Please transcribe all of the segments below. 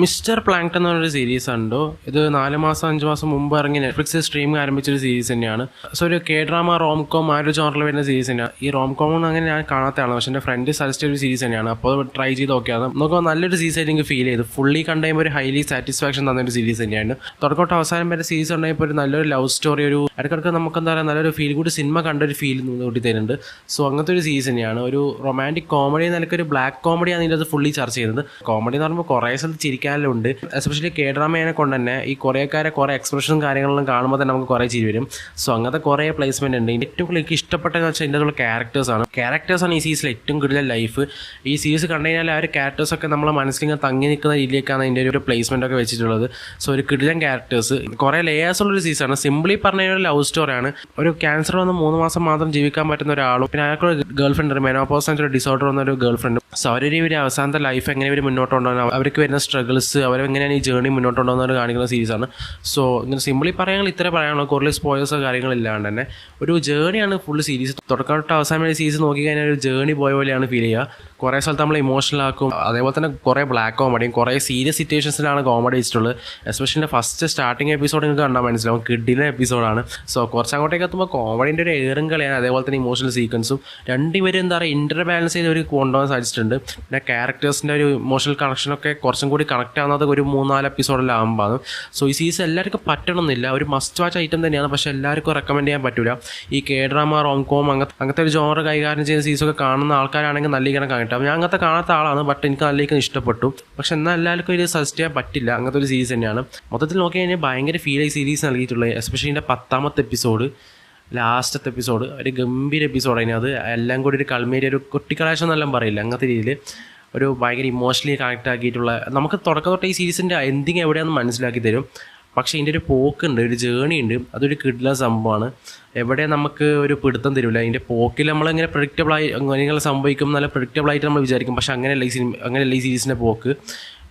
Mister plankton എന്ന് പറഞ്ഞൊരു series ഉണ്ടോ. ഇത് 4 മാസം 5 മാസം മുമ്പ് ഇറങ്ങി നെറ്റ്ഫ്ലിക്സ് സ്ട്രീമിംഗ് ആരംഭിച്ചൊരു സീരീസ് തന്നെയാണ്. സോ ഒരു കെ ഡ്രാമ റോം കോം ആ ഒരു ജോണറിൽ വരുന്ന സീരീസ് തന്നെയാണ്. ഈ റോം കോം ഒന്നും അങ്ങനെ ഞാൻ കാണാത്തതാണ്, പക്ഷേ എൻ്റെ ഫ്രണ്ട് സജസ്റ്റ് ഒരു സീരീസ് തന്നെയാണ്. അപ്പോൾ ട്രൈ ചെയ്ത് നോക്കിയാണ് നോക്കുമ്പോൾ നല്ലൊരു സീരീസ് ആയിട്ട് എനിക്ക് ഫീൽ ചെയ്തു. ഫുള്ളി കണ്ടുകഴിയുമ്പോൾ ഒരു ഹൈലി സാറ്റിസ്ഫാക്ഷൻ തന്നൊരു സീരീസ് തന്നെയാണ്. തുടക്കോട്ട് അവസാനം വരെ സീരീസ് ഉണ്ടെങ്കിൽ ഒരു നല്ലൊരു ലവ് സ്റ്റോറി, ഒരു ഇടയ്ക്കിടയ്ക്ക് നമുക്ക് എന്താ പറയുക നല്ലൊരു ഫീൽ ഗുഡ് സിനിമ കണ്ടൊരു ഫീൽ കൂട്ടി തരുന്നുണ്ട്. സോ അങ്ങനത്തെ ഒരു സീരീസ് തന്നെയാണ്. ഒരു റൊമാൻറ്റിക് കോമഡി നിലയ്ക്ക് ഒരു ബ്ലാക്ക് കോമഡിയാണ് ഇതിൻ്റെ അത് ഫുള്ളി ചർച്ച ചെയ്യുന്നത്. കോമഡി എന്ന് പറയുമ്പോൾ കുറേ സ്ഥലത്ത് ചിരിക്കാനെല്ലാം ഉണ്ട്. എസ്പെഷ്യലി കെ ഡ്രാമേനെ കൊണ്ട് തന്നെ ഈ കുറേക്കാരെ കുറേ എക്സ്പ്രഷനും കാര്യങ്ങളും കാണുമ്പോൾ തന്നെ നമുക്ക് കുറേ ചിരി വരും. സോ അങ്ങനത്തെ കുറേ പ്ലേസ്മെൻറ്റ് ഉണ്ട്. ഏറ്റവും കൂടുതൽ എനിക്ക് ഇഷ്ടപ്പെട്ടതെന്ന് വെച്ചാൽ ഇതിൻ്റെ ഉള്ള ക്യാരക്ടേഴ്സാണ് ഈ സീരീസിൽ ഏറ്റവും കൂടുതൽ ലൈഫ്. ഈ സീരീസ് കണ്ടു കഴിഞ്ഞാൽ ആ ഒരു ക്യാരക്ടേഴ്സൊക്കെ നമ്മളെ മനസ്സിലിങ്ങനെ തങ്ങി നിൽക്കുന്ന രീതിയിലേക്കാണ് ഇതിൻ്റെ ഒരു പ്ലേസ്മെൻ്റ് ഒക്കെ വെച്ചിട്ടുള്ളത്. സോ ഒരു കിടിലൻ ക്യാരക്ടേഴ്സ്, കുറേ ലേയേഴ്സ് ഉള്ളൊരു സീരീസാണ്. സിംപ്ലി പറഞ്ഞ ഒരു ലവ് സ്റ്റോറിയാണ്. ഒരു ക്യാൻസർ വന്ന് 3 മാസം മാത്രം ജീവിക്കാൻ പറ്റുന്ന ഒരാളും പിന്നെ അയാൾക്കൊരു ഗേൾ ഫ്രണ്ട്, മെനോപോസ് എന്നൊരു ഡിസോർഡർ വന്ന ഒരു ഗേൾ ഫ്രണ്ട്. സോ അവരുടെ അവസാനത്തെ ലൈഫ് എങ്ങനെ ഇവർ മുന്നോട്ട് കൊണ്ടുപോകുന്നത്, അവർക്ക് വരുന്ന സ്ട്രഗിൾസ്, അവരെങ്ങനെയാണ് ഈ ജേർണി മുന്നോട്ട് കൊണ്ടുപോകുന്നത് കാണിക്കുന്ന സീരീസാണ്. സോ ഇങ്ങനെ സിംപ്ലി പറയാനുള്ള ഇത്ര പറയാനുള്ളൂ. കുറേ സ്പോയിലേഴ്സോ കാര്യങ്ങളില്ലാണ്ട് തന്നെ ഒരു ജേർണിയാണ് ഫുൾ സീരീസ്. തുടക്കമായിട്ട് അവസാനം വരെ സീരീസ് നോക്കി കഴിഞ്ഞാൽ ഒരു ജേർണി പോയ പോലെയാണ് ഫീൽ ചെയ്യുക. കുറേ സ്ഥലത്ത് നമ്മൾ ഇമോഷണൽ ആക്കും. അതേപോലെ തന്നെ കുറേ ബ്ലാക്ക് കോമഡിയും കുറേ സീരിയസ് സിറ്റുവേഷൻസിലാണ് കോമഡി വെച്ചിട്ടുള്ളത്. എസ്പെഷ്യലി ഫസ്റ്റ് സ്റ്റാർട്ടിങ് എപ്പിസോഡ് നിങ്ങൾക്ക് കണ്ടാൽ മനസ്സിലാവും, കിഡിലെ എപ്പിസോഡാണ്. സോ കുറച്ച് അങ്ങോട്ടേക്ക് എത്തുമ്പോൾ കോമഡിൻ്റെ ഒരു ഏറും കളിയാണ്. അതേപോലെ തന്നെ ഇമോഷണൽ സീക്വൻസും രണ്ടുപേരും എന്താ പറയുക ഇൻ്റർ ബാലൻസ് ചെയ്ത് ഒരു കൊണ്ടുപോകാൻ സാധിച്ചിട്ടുണ്ട്. പിന്നെ ക്യാരക്ടേഴ്സിൻ്റെ ഒരു ഇമോഷണൽ കണക്ഷനൊക്കെ കുറച്ചും കൂടി കണക്ട് ആവുന്നത് ഒരു 3-4 എപ്പിസോഡിലാകുമ്പോൾ. സോ ഈ സീരീസ് എല്ലാവർക്കും പറ്റണമെന്നില്ല, ഒരു മസ്റ്റ് വാച്ച് ഐറ്റം തന്നെയാണ്. പക്ഷേ എല്ലാവർക്കും റെക്കമെൻഡ് ചെയ്യാൻ പറ്റില്ല. ഈ കെ ഡ്രാമ റോം കോം അങ്ങനത്തെ ഒരു ജോണർ കൈകാര്യം ചെയ്യുന്ന സീരീസൊക്കെ കാണുന്ന ആൾക്കാരാണെങ്കിൽ നല്ല ഇങ്ങനെ കാണിട്ടാം. ഞാൻ അങ്ങനത്തെ കാണാത്ത ആളാണ്, ബട്ട് എനിക്ക് നല്ല ഇഷ്ടപ്പെട്ടു. പക്ഷെ എന്നാൽ എല്ലാവർക്കും ഇത് സജസ്റ്റ് ചെയ്യാൻ പറ്റില്ല. അങ്ങനത്തെ ഒരു സീരീസ് തന്നെയാണ്. മൊത്തത്തിൽ നോക്കി കഴിഞ്ഞാൽ ഭയങ്കര ഫീൽ ആയി സീരീസ് നൽകിയിട്ടുള്ളത്. എസ്പെഷ്യലി ഇതിൻ്റെ 10ാമത്തെ എപ്പിസോഡ്, ലാസ്റ്റത്തെ എപ്പിസോഡ് ഒരു ഗംഭീര എപ്പിസോഡ്. അതിനത് എല്ലാം കൂടി ഒരു കൾമേരി, ഒരു കുട്ടിക്കലാശം എന്നെല്ലാം പറയില്ല, അങ്ങനത്തെ രീതിയിൽ ഒരു ഭയങ്കര ഇമോഷണലി കണക്ട് ആക്കിയിട്ടുള്ള, നമുക്ക് തുടക്കം തൊട്ട് ഈ സീരീസിൻ്റെ എൻഡിങ് എവിടെയാണെന്ന് മനസ്സിലാക്കി തരും. പക്ഷേ ഇതിൻ്റെ ഒരു പോക്കുണ്ട്, ഒരു ജേണി ഉണ്ട്. അതൊരു കിടിലൻ സംഭവമാണ്. എവിടെ നമുക്ക് ഒരു പിടുത്തം തരില്ല. അതിൻ്റെ പോക്കിൽ നമ്മളിങ്ങനെ പ്രഡിക്റ്റബിളായി അങ്ങനെ സംഭവിക്കും, നല്ല പ്രഡിക്റ്റബിളായിട്ട് നമ്മൾ വിചാരിക്കും. പക്ഷേ അങ്ങനെയല്ല ഈ സീരീസിൻ്റെ പോക്ക്.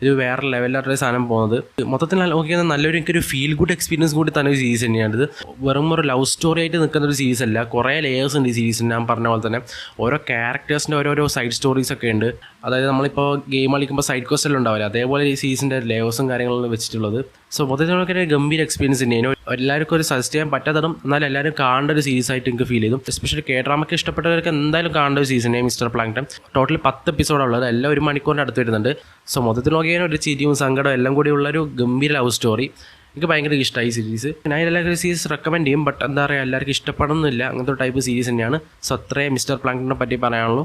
ഇത് വേറെ ലെവലിലായിട്ടൊരു സാധനം പോകുന്നത്. മൊത്തത്തിൽ നോക്കിയാൽ നല്ലൊരു എനിക്കൊരു ഫീൽ ഗുഡ് എക്സ്പീരിയൻസ് കൂടി തന്നെ ഒരു സീരീസ് തന്നെയാണ്. ഇത് വെറും ഒരു ലവ് സ്റ്റോറി ആയിട്ട് നിൽക്കുന്ന ഒരു സീരീസ് അല്ല. കുറേ ലേയേഴ്സ് ഉണ്ട് ഈ സീരീസിന്. ഞാൻ പറഞ്ഞ പോലെ തന്നെ ഓരോ ക്യാരക്ടേഴ്സിൻ്റെ ഓരോരോ സൈഡ് സ്റ്റോറീസ് ഒക്കെ ഉണ്ട്. അതായത് നമ്മളിപ്പോൾ ഗെയിം കളിക്കുമ്പോൾ സൈഡ് ക്വസ്റ്റെല്ലാം ഉണ്ടാവില്ല, അതേപോലെ ഈ സീരീസിൻ്റെ ലേയേഴ്സും കാര്യങ്ങളും വെച്ചിട്ടുള്ളത്. സോ മൊത്തത്തിൽ നോക്കിയാൽ ഗംഭീര എക്സ്പീരിയൻസ് തന്നെയാണ്. എല്ലാവർക്കും ഒരു സജസ്റ്റ് ചെയ്യാൻ പറ്റാത്തതും എന്നാൽ എല്ലാവരും കാണേണ്ട ഒരു സീരീസ് ആയിട്ട് എനിക്ക് ഫീൽ ചെയ്തു. എസ്പെഷ്യലി കെ ഡ്രാമയ്ക്ക് ഇഷ്ടപ്പെട്ടവർക്ക് എന്തായാലും കാണേണ്ട ഒരു സീരീസ് തന്നെയാണ് മിസ്റ്റർ പ്ലാങ്ക്ടൺ. ടോട്ടൽ 10 എപ്പിസോഡുള്ളത്, എല്ലാം 1 മണിക്കൂറിൻ്റെ അടുത്ത് വരുന്നുണ്ട്. സോ മൊത്തത്തിൽ നോക്കിയാൽ ഒരു ചിരിയും സങ്കടവും എല്ലാം കൂടി ഉള്ളൊരു ഗംഭീര ലവ് സ്റ്റോറി. എനിക്ക് ഭയങ്കര ഇഷ്ടമായി ഈ സീരീസ്. ഞാൻ എല്ലാവർക്കും സീരീസ് റെക്കമെൻഡ് ചെയ്യും, ബട്ട് എന്താ പറയുക എല്ലാവർക്കും ഇഷ്ടപ്പെടുന്നില്ല. അങ്ങനത്തെ ടൈപ്പ് സീരീസ് തന്നെയാണ്. സോ അത്രേ മിസ്റ്റർ പ്ലാങ്ക്ടണിനെ പറ്റി പറയാനുള്ളൂ.